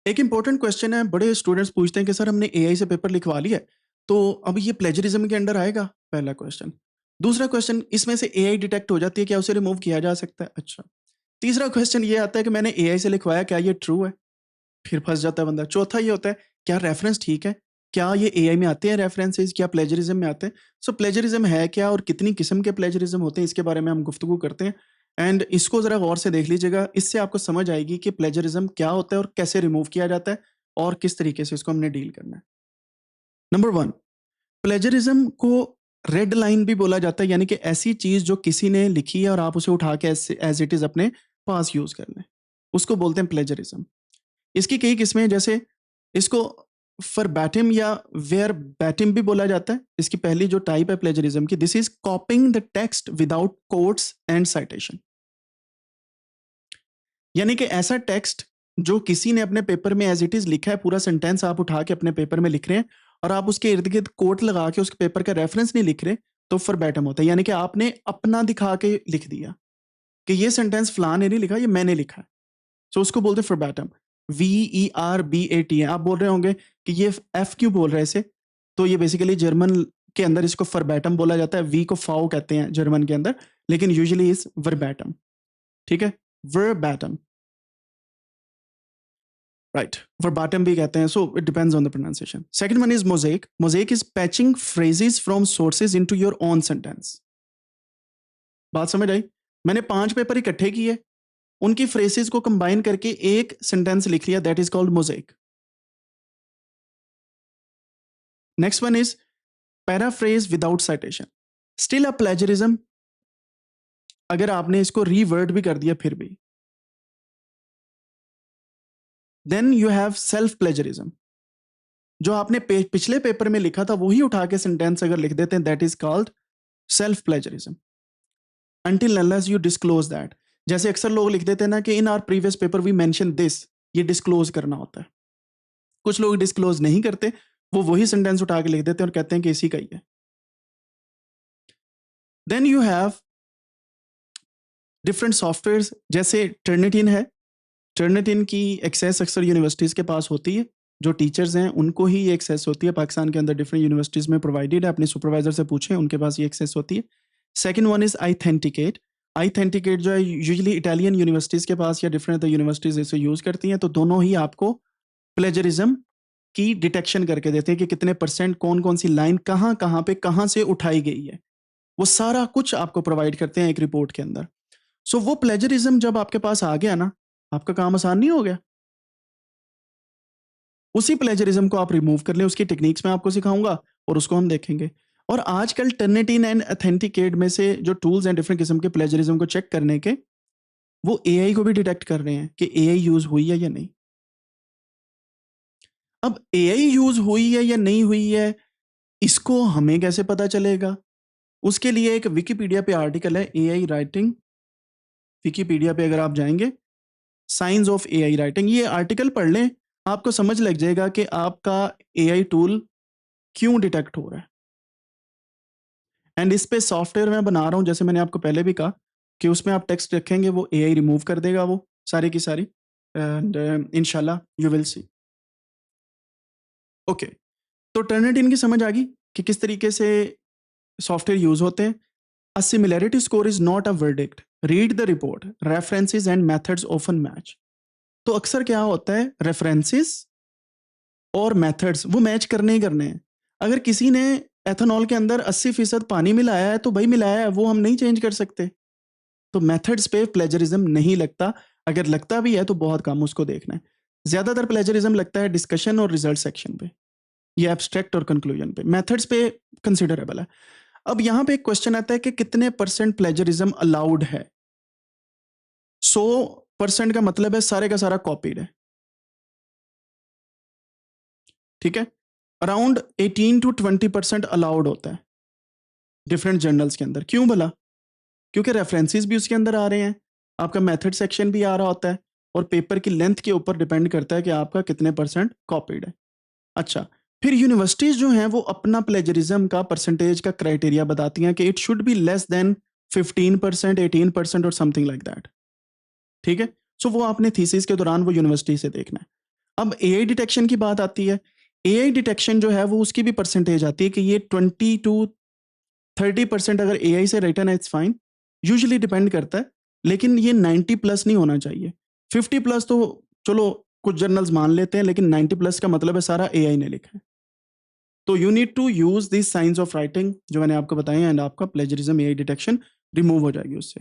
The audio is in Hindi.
एक इंपॉर्टेंट क्वेश्चन है, बड़े स्टूडेंट्स पूछते हैं कि सर हमने एआई से पेपर लिखवा लिया है, तो अब ये प्लेजरिज्म के अंडर आएगा? पहला क्वेश्चन। दूसरा क्वेश्चन, इसमें से एआई डिटेक्ट हो जाती है, क्या उसे रिमूव किया जा सकता है? अच्छा। तीसरा क्वेश्चन ये आता है कि मैंने एआई से लिखवाया, क्या ये ट्रू है? फिर फंस जाता है बंदा। चौथा ये होता है, क्या रेफरेंस ठीक है? क्या ये एआई में आते हैं रेफरेंसेस, क्या प्लेजरिज्म में आते हैं? सो प्लेजरिज्म है क्या और कितनी किस्म के प्लेजरिज्म होते हैं, इसके बारे में हम गुफ्तगू करते हैं। एंड इसको जरा गौर से देख लीजिएगा, इससे आपको समझ आएगी कि प्लेजरिज्म क्या होता है और कैसे रिमूव किया जाता है और किस तरीके से इसको हमने डील करना है। नंबर 1, प्लेजरिज्म को रेड लाइन भी बोला जाता है, यानी कि ऐसी चीज जो किसी ने लिखी है और आप उसे उठा के एज इट इज अपने पास यूज कर लें, उसको बोलते हैं प्लेजरिज्म। इसकी कई किस्में हैं, जैसे इसको फरबैटिम या वेयर बैटिम भी बोला जाता है। इसकी पहली जो टाइप है प्लेजरिज्म की, this is copying the text without quotes and citation, यानी कि ऐसा टेक्स्ट जो किसी ने अपने पेपर में एज इट इज लिखा है, पूरा सेंटेंस आप उठा के अपने पेपर में लिख रहे हैं और आप उसके इर्द गिर्द कोट लगा के उस पेपर का रेफरेंस नहीं लिख रहे, तो फरबैटम होता है, यानी कि आपने अपना दिखा के लिख दिया कि ये सेंटेंस फलां ने नहीं लिखा, ये मैंने लिखा है। सो उसको बोलते हैं फरबैटम। VERBAT है। आप बोल रहे होंगे कि ये एफ क्यों बोल रहे हैं इसे, तो ये बेसिकली जर्मन के अंदर इसको फरबैटम बोला जाता है, वी को फाउ कहते हैं जर्मन के अंदर, लेकिन यूजुअली इज वर्बैटम। ठीक है, वर्बैटम, राइट, वर्बाटम भी कहते हैं। So it depends on the pronunciation. Second one is mosaic. Mosaic is patching phrases from sources into your own sentence. बात समझ आई? मैंने 5 पेपर इकट्ठे किए, उनकी फ्रेजेस को कंबाइन करके एक सेंटेंस लिख लिया, that is called mosaic. Next one is paraphrase without citation, still a plagiarism, अगर आपने इसको रीवर्ड भी कर दिया फिर भी। Then you have self plagiarism, जो आपने पिछले पेपर में लिखा था वही उठा के सेंटेंस अगर लिख देते हैं, that is called self plagiarism, until unless you disclose that। जैसे अक्सर लोग लिख देते हैं ना कि in our previous paper we mention this, ये डिस्क्लोज करना होता है। कुछ लोग डिस्क्लोज नहीं करते, वो वही सेंटेंस उठा के लिख देते हैं और कहते हैं कि इसी का ही है। Then you have different software, जैसे टर्निटिन है। टर्निटिन की एक्सेस अक्सर यूनिवर्सिटीज के पास होती है, जो टीचर्स हैं उनको ही ये एक्सेस होती है। पाकिस्तान के अंदर डिफरेंट यूनिवर्सिटीज में प्रोवाइडेड है, अपने सुपरवाइजर से पूछें, उनके पास ये एक्सेस होती है। Second one is authenticate. Authenticate जो है यूजुअली इटालियन यूनिवर्सिटीज के पास या डिफरेंट यूनिवर्सिटीज इसे यूज करती हैं, तो दोनों ही आपको प्लेजरिज्म की डिटेक्शन करके देते हैं कि कितने परसेंट, कौन कौन सी लाइन कहाँ पे कहाँ से उठाई गई है, वो सारा कुछ आपको प्रोवाइड करते हैं एक रिपोर्ट के अंदर। सो वो प्लेजरिज्म जब आपके पास आ गया ना, आपका काम आसान नहीं हो गया? उसी प्लेजरिज्म को आप रिमूव कर लें, उसकी टेक्निक्स मैं आपको सिखाऊंगा और उसको हम देखेंगे। और आजकल टर्निटिन एंड ऑथेंटिकेट में से जो टूल्स हैं डिफरेंट किस्म के प्लेजरिज्म को चेक करने के, वो एआई को भी डिटेक्ट कर रहे हैं कि एआई यूज हुई है या नहीं। अब एआई यूज हुई है या नहीं हुई है, इसको हमें कैसे पता चलेगा? उसके लिए एक विकिपीडिया पे आर्टिकल है, एआई राइटिंग। विकिपीडिया पे अगर आप जाएंगे, साइंस ऑफ एआई राइटिंग, ये आर्टिकल पढ़ लें, आपको समझ लग जाएगा कि आपका एआई टूल क्यों डिटेक्ट हो रहा है। एंड इस पे सॉफ्टवेयर मैं बना रहा हूं, जैसे मैंने आपको पहले भी कहा कि उसमें आप टेक्स्ट रखेंगे, वो एआई रिमूव कर देगा वो सारी की सारी, एंड इंशाल्लाह यू विल सी। ओके, तो टर्निटिन की समझ आ गई कि किस तरीके से सॉफ्टवेयर यूज होते हैं। A similarity score is not a verdict, read the report, references and methods often match. तो अक्सर क्या होता है, रेफरेंसेस और मेथड्स वो मैच करने ही करने हैं। अगर किसी ने एथेनॉल के अंदर 80% पानी मिलाया है, तो भाई मिलाया है, वो हम नहीं चेंज कर सकते। तो मेथड्स पे प्लेजरिज्म नहीं लगता, अगर लगता भी है तो बहुत कम, उसको देखना है। ज्यादातर प्लेजरिज्म लगता है डिस्कशन और रिजल्ट सेक्शन पे, ये एब्स्ट्रैक्ट और कंक्लूजन पे, मेथड्स पे कंसिडरेबल है। अब यहां पे एक क्वेश्चन आता है कि कितने परसेंट प्लेजरिज्म अलाउड है? 100% का मतलब है सारे का सारा कॉपीड है, ठीक है। अराउंड 18 to 20% अलाउड होता है डिफरेंट जर्नल्स के अंदर। क्यों भला? क्योंकि रेफरेंसेस भी उसके अंदर आ रहे हैं, आपका मेथड सेक्शन भी आ रहा होता है, और पेपर की लेंथ के ऊपर डिपेंड करता है कि आपका कितने परसेंट कॉपीड है। अच्छा, फिर यूनिवर्सिटीज जो हैं वो अपना प्लेजरिज्म का परसेंटेज का क्राइटेरिया बताती हैं कि it should be less than 15%, 18% और समथिंग लाइक दैट, ठीक है। सो वो आपने थीसिस के दौरान वो यूनिवर्सिटी से देखना है। अब एआई डिटेक्शन की बात आती है। एआई डिटेक्शन जो है वो उसकी भी परसेंटेज आती है कि ये 20 टू 30% अगर एआई से रिटन है इट्स फाइन, यूजुअली डिपेंड करता है, लेकिन ये 90 प्लस नहीं होना चाहिए। 50 प्लस तो चलो कुछ जर्नल्स मान लेते हैं, लेकिन 90 प्लस का मतलब है सारा एआई ने लिखा है। तो you need to use this science of writing जो मैंने आपको बताए, एंड आपका प्लेजरिज्म एआई डिटेक्शन रिमूव हो जाएगी उससे।